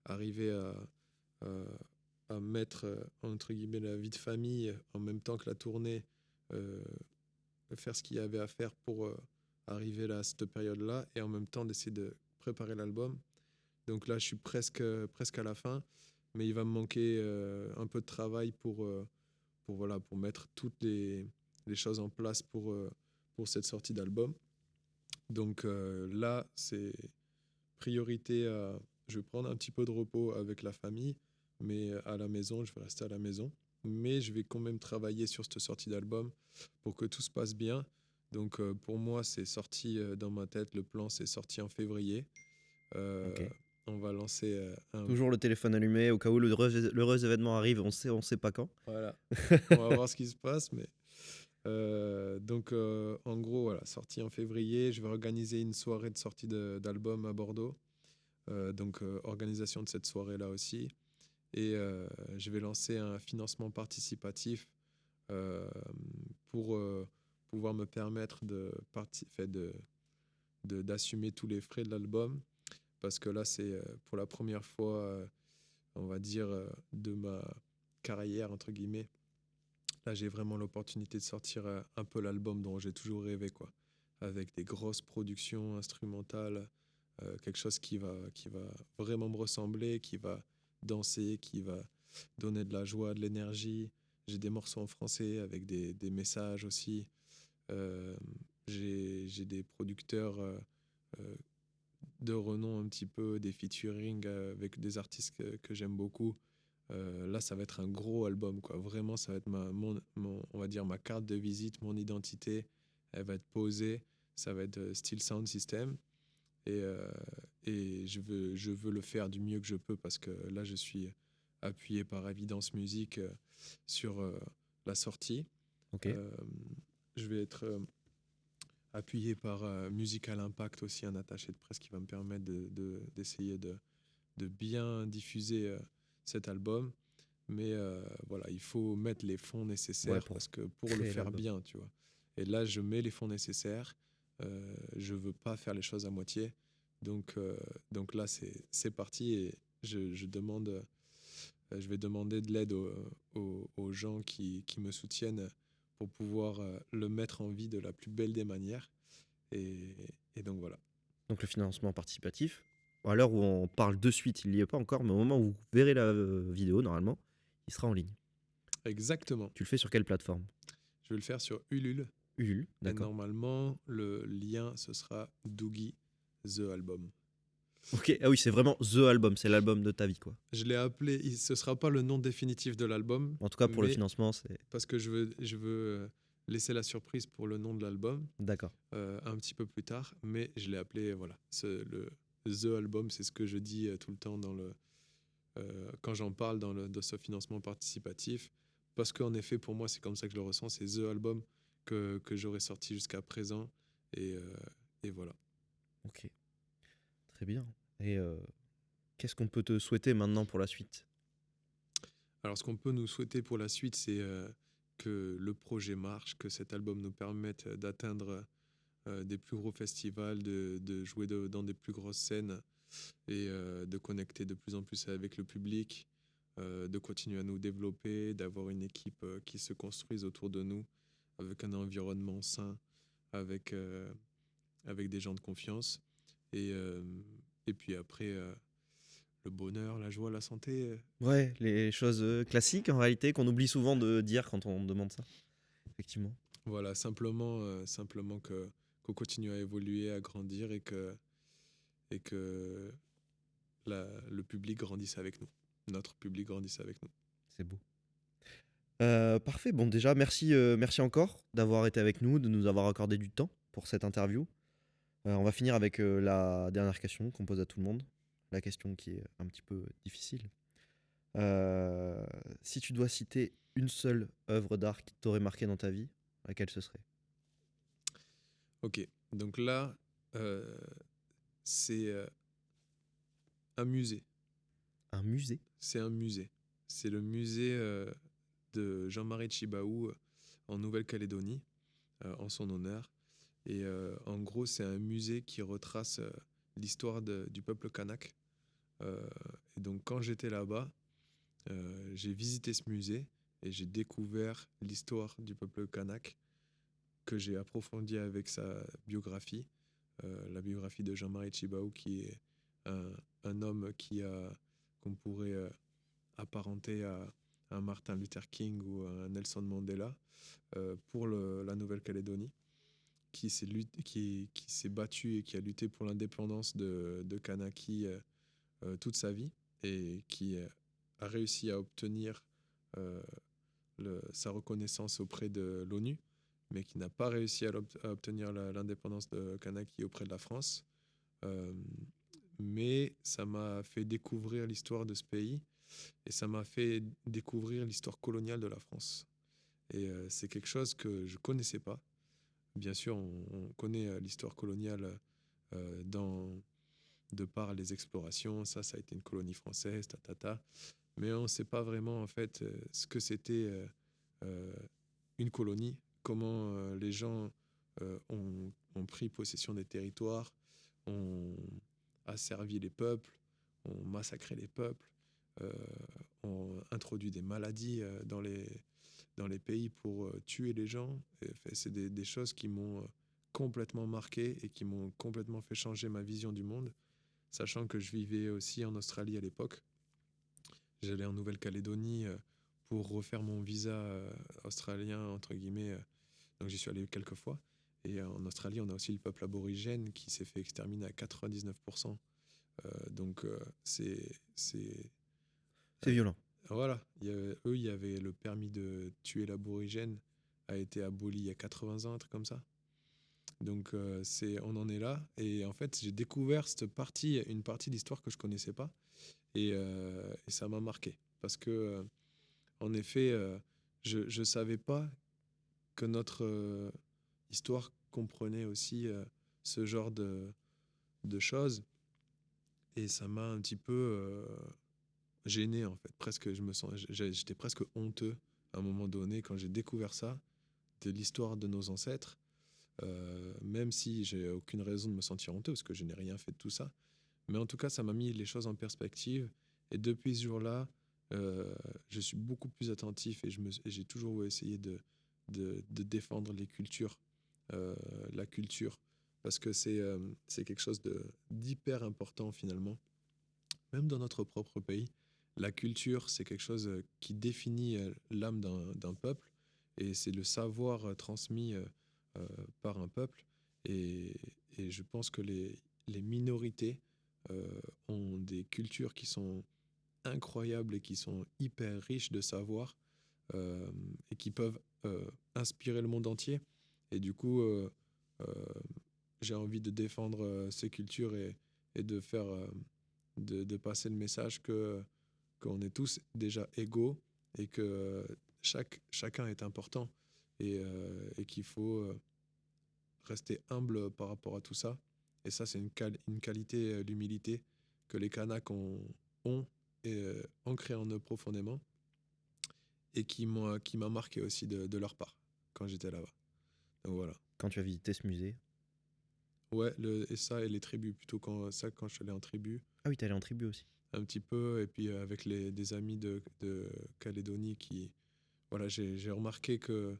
arriver à, à mettre, entre guillemets, la vie de famille en même temps que la tournée, euh, faire ce qu'il y avait à faire pour arriver là, à cette période-là, et en même temps d'essayer de préparer l'album. Donc là, je suis presque à la fin, mais il va me manquer un peu de travail voilà, pour mettre toutes les choses en place pour cette sortie d'album. Donc là, c'est priorité à... Je vais prendre un petit peu de repos avec la famille, mais à la maison, je vais rester à la maison. Mais je vais quand même travailler sur cette sortie d'album pour que tout se passe bien. Donc pour moi, c'est sorti dans ma tête. Le plan, c'est sorti en février. Euh, Ok. on va lancer un... Toujours le téléphone allumé au cas où l'heureux événement arrive, on sait pas quand. Voilà. On va voir ce qui se passe, mais... donc, en gros, voilà, sortie en février. Je vais organiser une soirée de sortie d'album à Bordeaux. Donc, organisation de cette soirée-là aussi. Et je vais lancer un financement participatif euh, pour pouvoir me permettre d'assumer tous les frais de l'album. Parce que là, c'est pour la première fois, on va dire, de ma carrière, entre guillemets. Là, j'ai vraiment l'opportunité de sortir un peu l'album dont j'ai toujours rêvé, quoi. Avec des grosses productions instrumentales, quelque chose qui va vraiment me ressembler, qui va danser, qui va donner de la joie, de l'énergie. J'ai des morceaux en français avec des messages aussi. Euh, j'ai des producteurs euh, de renom un petit peu, des featuring avec des artistes que j'aime beaucoup. Là, ça va être un gros album, quoi. Vraiment, ça va être on va dire ma carte de visite, mon identité. Elle va être posée. Ça va être style sound system. Et, euh, et je veux le faire du mieux que je peux parce que là, je suis appuyé par Evidence Music sur la sortie. Ok. Euh, je vais être appuyé par Musical Impact aussi, un attaché de presse qui va me permettre d'essayer de bien diffuser cet album. Mais voilà, il faut mettre les fonds Ouais, nécessaires pour parce que pour le créer faire l'album. bien, tu vois. Et là, je mets les fonds nécessaires. Je veux pas faire les choses à moitié. Donc, donc là, c'est parti et je demande, je vais demander de l'aide aux gens qui me soutiennent pour pouvoir le mettre en vie de la plus belle des manières. Et, et donc voilà. Donc le financement participatif. À l'heure où on parle de suite, il n'y est pas encore, mais au moment où vous verrez la vidéo, normalement, il sera en ligne. Exactement. Tu le fais sur quelle plateforme? Je vais le faire sur Ulule. Ulule, Et d'accord. normalement, le lien, ce sera Doogie The Album. Ok, ah oui, c'est vraiment The Album, c'est l'album de ta vie, quoi. Je l'ai appelé, ce sera pas le nom définitif de l'album, En tout cas, pour le mais financement, c'est... parce que je veux laisser la surprise pour le nom de l'album D'accord. un petit peu plus tard, mais je l'ai appelé, voilà, le The Album, c'est ce que je dis tout le temps quand j'en parle dans ce financement participatif, parce qu'en effet, pour moi, c'est comme ça que je le ressens, c'est The Album que j'aurais sorti jusqu'à présent, et, euh, et voilà. Ok, très bien. Et qu'est-ce qu'on peut te souhaiter maintenant pour la suite? Alors, ce qu'on peut nous souhaiter pour la suite, c'est que le projet marche, que cet album nous permette d'atteindre des plus gros festivals, de jouer dans des plus grosses scènes et de connecter de plus en plus avec le public, de continuer à nous développer, d'avoir une équipe qui se construise autour de nous, avec un environnement sain, avec, avec des gens de confiance. Et, euh, et puis après, le bonheur, la joie, la santé. Ouais, les choses classiques en réalité qu'on oublie souvent de dire quand on demande ça. Effectivement. Voilà, simplement qu'on continue à évoluer, à grandir et que le public grandisse avec nous. Notre public grandisse avec nous. C'est beau. Parfait. Bon, déjà, merci encore d'avoir été avec nous, de nous avoir accordé du temps pour cette interview. On va finir avec la dernière question qu'on pose à tout le monde. La question qui est un petit peu difficile. Si tu dois citer une seule œuvre d'art qui t'aurait marqué dans ta vie, laquelle ce serait? Ok, donc là, euh, c'est un musée. Un musée? C'est un musée. C'est le musée de Jean-Marie Tjibaou en Nouvelle-Calédonie, en son honneur. Et en gros, c'est un musée qui retrace l'histoire du peuple kanak. Euh, et donc, quand j'étais là-bas, j'ai visité ce musée et j'ai découvert l'histoire du peuple kanak que j'ai approfondi avec sa biographie, la biographie de Jean-Marie Tjibaou, qui est un, un homme qu'on pourrait apparenter à un Martin Luther King ou à un Nelson Mandela pour la Nouvelle-Calédonie, qui s'est battu et qui a lutté pour l'indépendance de Kanaki toute sa vie et qui a réussi à obtenir euh, sa reconnaissance auprès de l'ONU, mais qui n'a pas réussi à obtenir l'indépendance de Kanaki auprès de la France. Euh, mais ça m'a fait découvrir l'histoire de ce pays et ça m'a fait découvrir l'histoire coloniale de la France. Et c'est quelque chose que je ne connaissais pas. Bien sûr, on connaît l'histoire coloniale de par les explorations. Ça a été une colonie française, mais on ne sait pas vraiment en fait ce que c'était euh, une colonie, comment les gens ont pris possession des territoires, ont asservi les peuples, ont massacré les peuples, euh, ont introduit des maladies dans les pays pour tuer les gens. C'est des choses qui m'ont complètement marqué et qui m'ont complètement fait changer ma vision du monde, sachant que je vivais aussi en Australie à l'époque. J'allais en Nouvelle-Calédonie pour refaire mon visa australien, entre guillemets. Donc j'y suis allé quelques fois. Et en Australie, on a aussi le peuple aborigène qui s'est fait exterminer à 99%. Donc C'est violent. voilà, eux, il y avait le permis de tuer l'aborigène a été aboli il y a 80 ans, un truc comme ça. Donc on en est là. Et en fait, j'ai découvert une partie de l'histoire que je connaissais pas. Et ça m'a marqué. Parce que, en effet, je ne savais pas que notre histoire comprenait aussi ce genre de choses. Et ça m'a un petit peu gêné, en fait. Presque, j'étais presque honteux à un moment donné quand j'ai découvert ça, de l'histoire de nos ancêtres. Même si j'ai aucune raison de me sentir honteux, parce que je n'ai rien fait de tout ça. Mais en tout cas, ça m'a mis les choses en perspective. Et depuis ce jour-là, je suis beaucoup plus attentif et j'ai toujours essayé de défendre les cultures, la culture, parce que c'est quelque chose d'hyper important finalement. Même dans notre propre pays, la culture, c'est quelque chose qui définit l'âme d'un peuple et c'est le savoir transmis euh, par un peuple. Et, et je pense que les minorités ont des cultures qui sont incroyables et qui sont hyper riches de savoir euh, et qui peuvent inspirer le monde entier. Et du coup, euh, j'ai envie de défendre ces cultures et de faire, de passer le message qu'on est tous déjà égaux et que chacun est important et qu'il faut rester humble par rapport à tout ça. Et ça, c'est une qualité, l'humilité, que les Kanaks ont ancrée en eux profondément et qui m'a marqué aussi de leur part quand j'étais là-bas. Donc voilà. Quand tu as visité ce musée. Ouais, et ça et les tribus, plutôt quand je suis allé en tribu, Ah oui, t'es allé en tribu aussi. un petit peu, et puis avec des amis de Calédonie qui... Voilà, j'ai remarqué que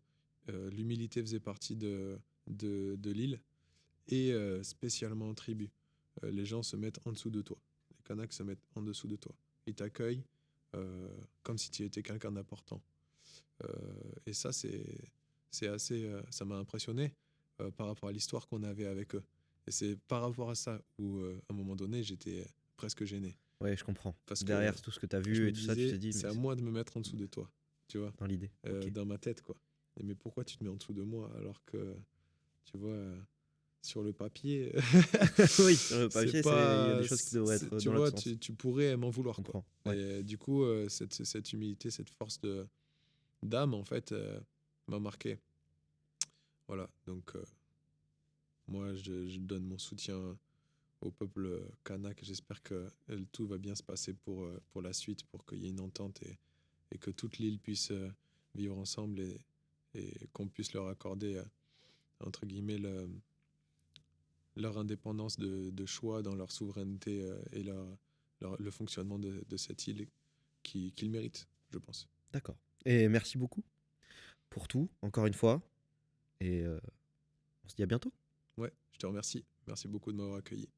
l'humilité faisait partie de l'île, et spécialement en tribu. Les gens se mettent en dessous de toi. Les Kanaks se mettent en dessous de toi. Ils t'accueillent comme si tu étais quelqu'un d'important. Et ça, c'est assez... ça m'a impressionné par rapport à l'histoire qu'on avait avec eux. Et c'est par rapport à ça où, à un moment donné, j'étais presque gêné. Ouais, je comprends. Parce que Derrière tout ce que t'as je vu me et tout ça, tu disais, t'es dit, mais c'est à c'est moi de me mettre en dessous de toi, tu vois, dans l'idée. Ok. dans ma tête, quoi. Mais pourquoi tu te mets en dessous de moi alors que, tu vois, sur le papier, Oui, sur le c'est papier, il y a des pas, choses qui devraient être tu dans l'autre vois, sens. tu pourrais m'en Je vouloir, quoi. comprends. Ouais. Et du coup, cette humilité, cette force d'âme, en fait, m'a marqué. Voilà, donc moi, je donne mon soutien au peuple kanak. J'espère que tout va bien se passer pour la suite, pour qu'il y ait une entente et que toute l'île puisse vivre ensemble et qu'on puisse leur accorder, entre guillemets, leur indépendance de choix dans leur souveraineté et le fonctionnement de cette île qu'ils méritent, je pense. D'accord. Et merci beaucoup pour tout, encore une fois. Et on se dit à bientôt. Ouais, je te remercie. Merci beaucoup de m'avoir accueilli.